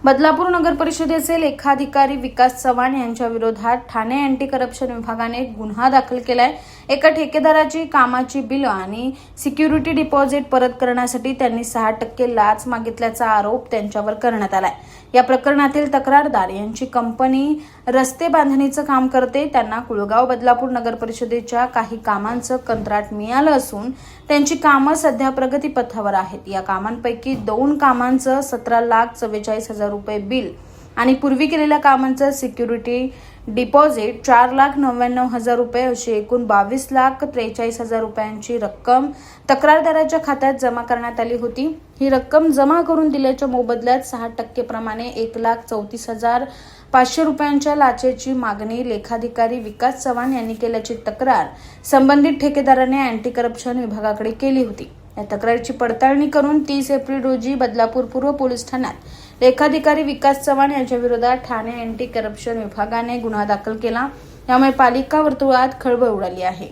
बदलापूर नगर परिषदेचे लेखाधिकारी विकास चव्हाण यांच्या विरोधात ठाणे अँटी करप्शन विभागाने गुन्हा दाखल केलाय। एका ठेकेदाराची कामाची बिलं आणि सिक्युरिटी डिपॉझिट परत करण्यासाठी त्यांनी 6% लाच मागितल्याचा आरोप त्यांच्यावर करण्यात आलाय। या प्रकरणातील तक्रारदार यांची कंपनी रस्ते बांधणीचं काम करते। त्यांना कुळगाव बदलापूर नगर परिषदेच्या काही कामांचं कंत्राट मिळालं असून त्यांची कामं सध्या प्रगतीपथावर आहेत। या कामांपैकी 2 कामांचं 17,44,000 रुपये बिल आणि पूर्वी केलेल्या कामांचं सिक्युरिटी डिपॉझिट 4,99,000 रुपये अशी एकूण 22,43,000 रुपयांची रक्कम तक्रारदाराच्या खात्यात जमा करण्यात आली होती। ही रक्कम जमा करून दिल्याच्या मोबदल्यात 6% प्रमाणे 1,34,500 रुपयांच्या लाचेची मागणी लेखाधिकारी विकास चव्हाण यांनी केल्याची तक्रार संबंधित ठेकेदाराने अँटी करप्शन विभागाकडे केली होती। या तक्रारीची पडताळणी करून 30 एप्रिल रोजी बदलापूर पूर्व पोलीस ठाण्यात लेखाधिकारी विकास चव्हाण यांच्या विरोधात ठाणे अँटी करप्शन विभागाने गुन्हा दाखल केला। यामुळे पालिका वर्तुळात खळबळ उडाली आहे।